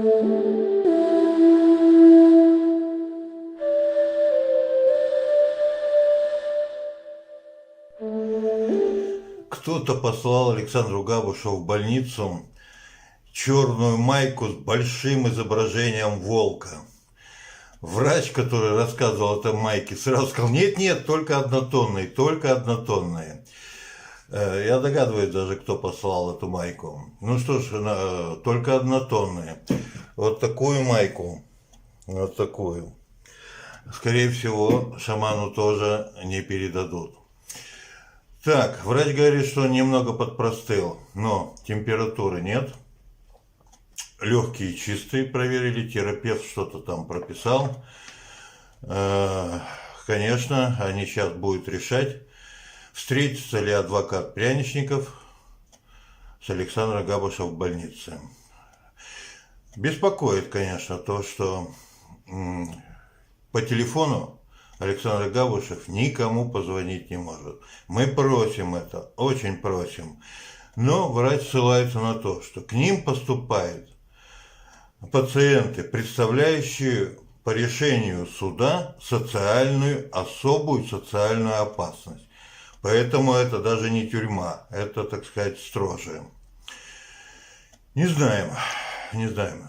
Кто-то послал Александру Габушеву в больницу черную майку с большим изображением волка. Врач, который рассказывал о этой майке, сразу сказал: нет, только однотонные, только однотонные. Я догадываюсь даже, кто послал эту майку. Ну что ж, только однотонные. Вот такую майку, вот такую, скорее всего, шаману тоже не передадут. Так, врач говорит, что он немного подпростыл, но температуры нет. Легкие чистые проверили, терапевт что-то там прописал. Конечно, они сейчас будут решать, встретится ли адвокат Пряничников с Александром Габушевым в больнице. Беспокоит, конечно, то, что по телефону Александр Габушев никому позвонить не может. Мы просим это, очень просим. Но врач ссылается на то, что к ним поступают пациенты, представляющие по решению суда особую социальную опасность. Поэтому это даже не тюрьма, это, так сказать, строже. Не знаем.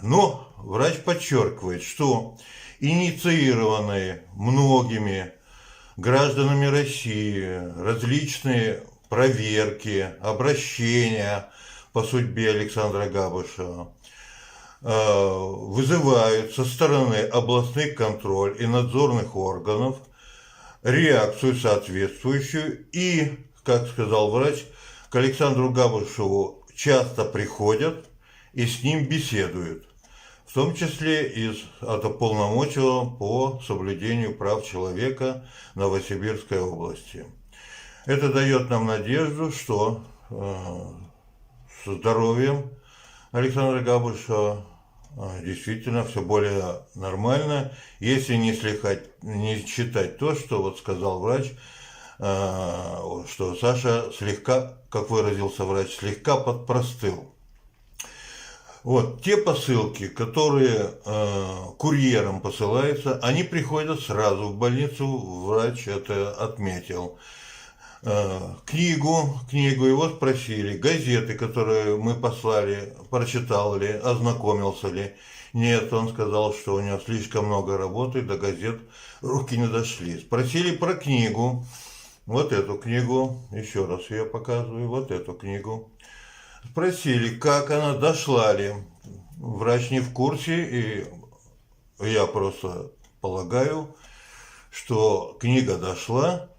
Но врач подчеркивает, что инициированные многими гражданами России различные проверки, обращения по судьбе Александра Габушева вызывают со стороны областных контроль и надзорных органов реакцию соответствующую. И, как сказал врач, к Александру Габушеву часто приходят и с ним беседуют, в том числе от уполномоченного по соблюдению прав человека Новосибирской области. Это дает нам надежду, что со здоровьем Александра Габушева действительно все более нормально, если не считать то, что вот сказал врач, что Саша слегка, как выразился врач, слегка подпростыл. Вот, те посылки, которые курьером посылаются, они приходят сразу в больницу, врач это отметил. Книгу его спросили, газеты, которые мы послали, прочитал ли, ознакомился ли. Нет, он сказал, что у него слишком много работы, до газет руки не дошли. Спросили про книгу, вот эту книгу, еще раз ее показываю, вот эту книгу. Спросили, как она, дошла ли. Врач не в курсе, и я просто полагаю, что книга дошла,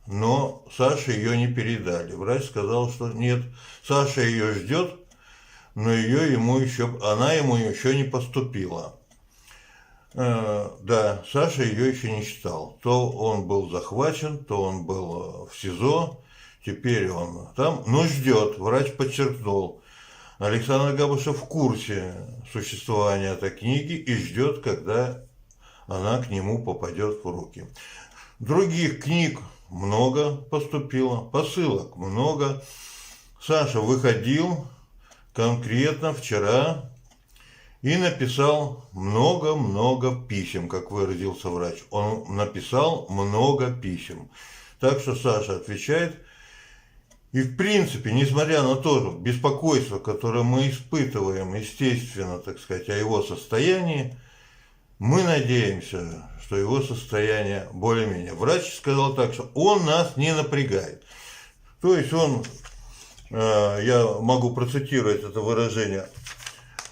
но Саше ее не передали. Врач сказал, что нет, Саша ее ждет, но она ему еще не поступила. Да, Саша ее еще не читал. То он был захвачен, то он был в СИЗО, теперь он там, но ждет. Врач подчеркнул, Александр Габушев в курсе существования этой книги и ждет, когда она к нему попадет в руки. Других книг много поступило, посылок много. Саша выходил конкретно вчера и написал много писем, как выразился врач. Он написал много писем. Так что Саша отвечает. И в принципе, несмотря на то беспокойство, которое мы испытываем, естественно, так сказать, о его состоянии, мы надеемся, что его состояние более-менее. Врач сказал так, что он нас не напрягает. То есть я могу процитировать это выражение.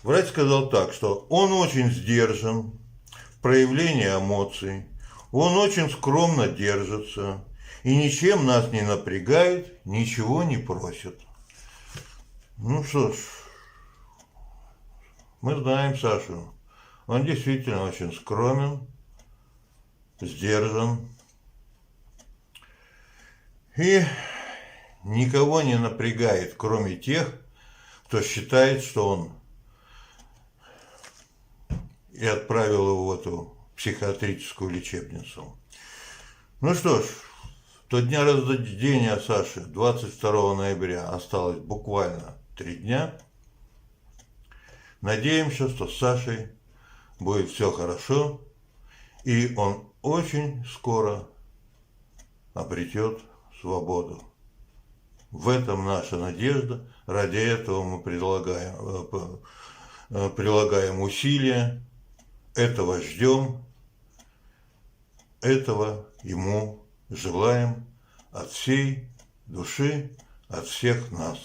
Врач сказал так, что он очень сдержан в проявлении эмоций, он очень скромно держится и ничем нас не напрягает, ничего не просит. Ну что ж, мы знаем Сашу. Он действительно очень скромен, сдержан и никого не напрягает, кроме тех, кто считает, что он и отправил его в эту психиатрическую лечебницу. Ну что ж, до дня рождения Саши, 22 ноября, осталось буквально 3 дня. Надеемся, что с Сашей будет все хорошо, и он очень скоро обретет свободу. В этом наша надежда, ради этого мы прилагаем усилия, этого ждем, этого ему желаем от всей души, от всех нас.